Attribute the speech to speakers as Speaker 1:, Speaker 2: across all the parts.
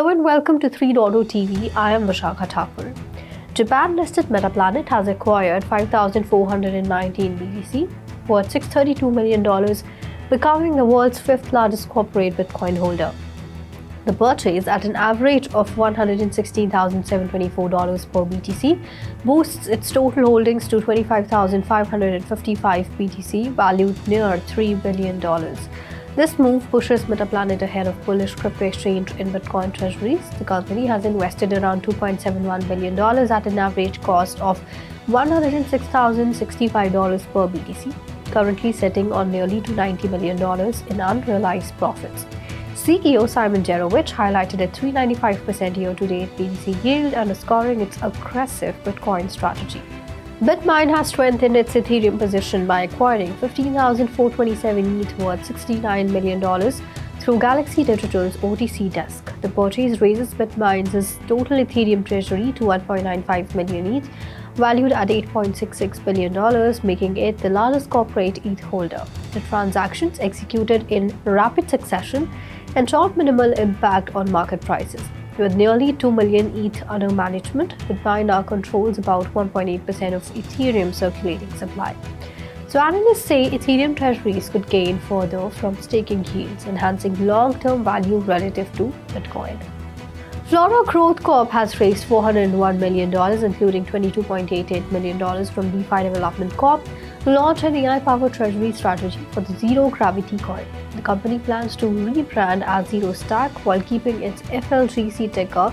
Speaker 1: Hello and welcome to 3.0 TV. I am Vishakha Thakur. Japan-listed Metaplanet has acquired 5,419 BTC worth $632 million, becoming the world's fifth largest corporate Bitcoin holder. The purchase, at an average of $116,724 per BTC, boosts its total holdings to 25,555 BTC, valued near $3 billion. This move pushes Metaplanet ahead of bullish crypto exchange in Bitcoin treasuries. The company has invested around $2.71 billion at an average cost of $106,065 per BTC, currently sitting on nearly $290 million in unrealized profits. CEO Simon Jerowich highlighted a 395% year-to-date BTC yield, underscoring its aggressive Bitcoin strategy. Bitmine has strengthened its Ethereum position by acquiring 15,427 ETH worth $69 million through Galaxy Digital's OTC desk. The purchase raises Bitmine's total Ethereum treasury to 1.95 million ETH, valued at $8.66 billion, making it the largest corporate ETH holder. The transactions, executed in rapid succession, ensured minimal impact on market prices. With nearly 2 million ETH under management, Bitmine now controls about 1.8% of Ethereum circulating supply. So analysts say Ethereum treasuries could gain further from staking yields, enhancing long-term value relative to Bitcoin. Flora Growth Corp has raised $401 million, including $22.88 million from DeFi Development Corp, to launch an AI-powered treasury strategy for the zero-gravity coin. The company plans to rebrand as Zero Stack while keeping its FLGC ticker.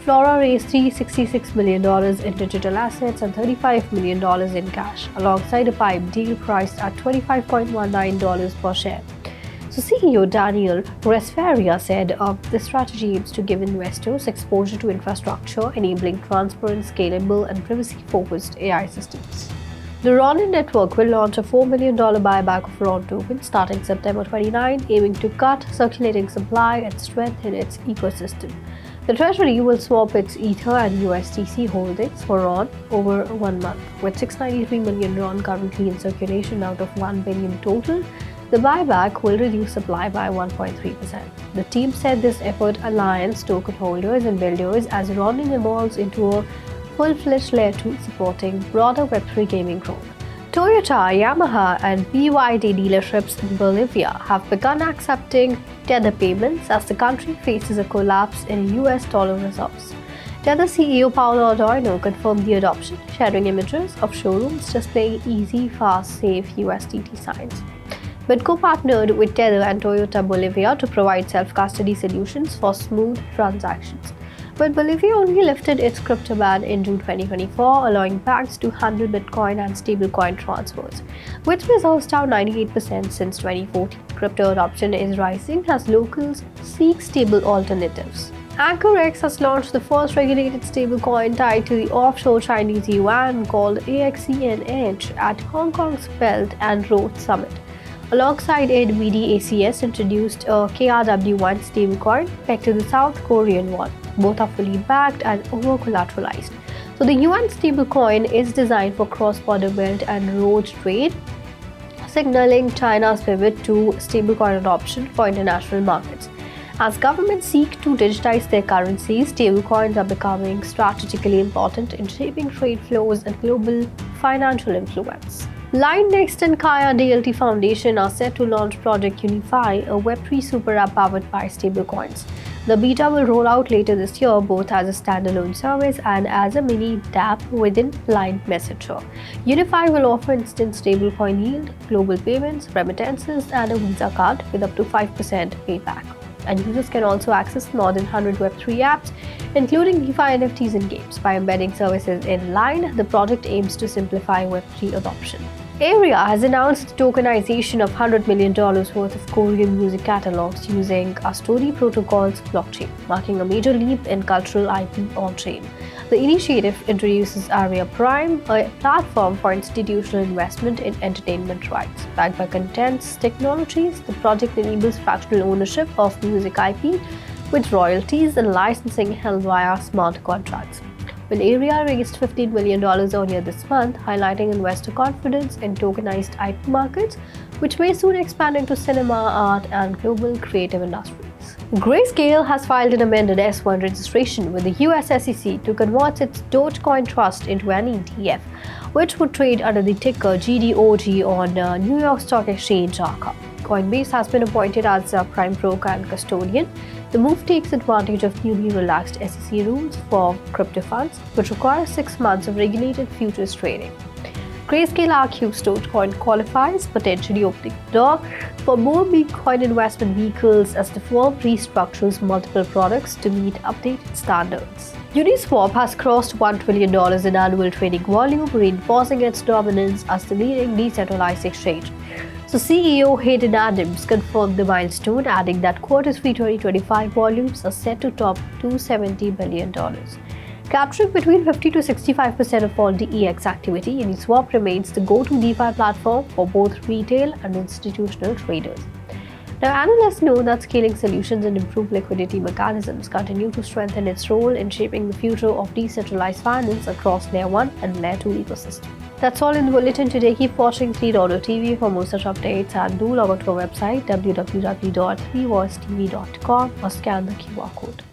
Speaker 1: Flora raised $366 million in digital assets and $35 million in cash, alongside a PIPE deal priced at $25.19 per share. So CEO Daniel Resfaria said the strategy aims to give investors exposure to infrastructure, enabling transparent, scalable, and privacy-focused AI systems. The Ronin network will launch a $4 million buyback of RON tokens starting September 29, aiming to cut circulating supply and strengthen its ecosystem. The Treasury will swap its Ether and USDC holdings for RON over 1 month. With 693 million RON currently in circulation out of 1 billion total, the buyback will reduce supply by 1.3%. The team said this effort aligns token holders and builders as Ronin evolves into a full-fledged Layer 2 supporting broader Web3 gaming growth. Toyota, Yamaha, and BYD dealerships in Bolivia have begun accepting Tether payments as the country faces a collapse in US dollar reserves. Tether CEO Paulo Ardoino confirmed the adoption, sharing images of showrooms displaying easy, fast, safe USDT signs. Bitco partnered with Tether and Toyota Bolivia to provide self-custody solutions for smooth transactions. But Bolivia only lifted its crypto ban in June 2024, allowing banks to handle Bitcoin and stablecoin transfers, with reserves down 98% since 2014. Crypto adoption is rising as locals seek stable alternatives. AnchorX has launched the first regulated stablecoin tied to the offshore Chinese Yuan called AXENH at Hong Kong's Belt and Road Summit. Alongside it, BDACS introduced a KRW1 stablecoin pegged to the South Korean won. Both are fully backed and over-collateralized. So the Yuan stablecoin is designed for cross-border belt and road trade, signaling China's pivot to stablecoin adoption for international markets. As governments seek to digitize their currencies, stablecoins are becoming strategically important in shaping trade flows and global financial influence. LionNext and Kaia DLT Foundation are set to launch Project Unify, a Web3 super app powered by stablecoins. The beta will roll out later this year, both as a standalone service and as a mini dApp within Line Messenger. UniFi will offer instant stablecoin yield, global payments, remittances, and a Visa card with up to 5% payback. And users can also access more than 100 Web3 apps, including DeFi NFTs and games. By embedding services in Line, the project aims to simplify Web3 adoption. Aria has announced the tokenization of $100 million worth of Korean music catalogs using a Story Protocol's blockchain, marking a major leap in cultural IP on-chain. The initiative introduces Aria Prime, a platform for institutional investment in entertainment rights. Backed by Content's technologies, the project enables fractional ownership of music IP with royalties and licensing held via smart contracts. When Aria raised $15 million earlier this month, highlighting investor confidence in tokenized IP markets, which may soon expand into cinema, art, and global creative industries. Grayscale has filed an amended S1 registration with the US SEC to convert its Dogecoin trust into an ETF, which would trade under the ticker GDOG on New York Stock Exchange (ARCA). Coinbase has been appointed as a prime broker and custodian. The move takes advantage of newly relaxed SEC rules for crypto funds, which require 6 months of regulated futures trading. Grayscale argues Dogecoin qualifies, potentially opening the door for more Bitcoin investment vehicles as the firm restructures multiple products to meet updated standards. Uniswap has crossed $1 trillion in annual trading volume, reinforcing its dominance as the leading decentralized exchange. So CEO Hayden Adams confirmed the milestone, adding that Q3 2025 volumes are set to top $270 billion. Capturing between 50 to 65% of all DEX activity, Uniswap remains the go-to DeFi platform for both retail and institutional traders. Now, analysts know that scaling solutions and improved liquidity mechanisms continue to strengthen its role in shaping the future of decentralized finance across Layer 1 and Layer 2 ecosystem. That's all in the bulletin today. Keep watching 3.0 for more such updates and do log on to our website www.3voicetv.com or scan the QR code.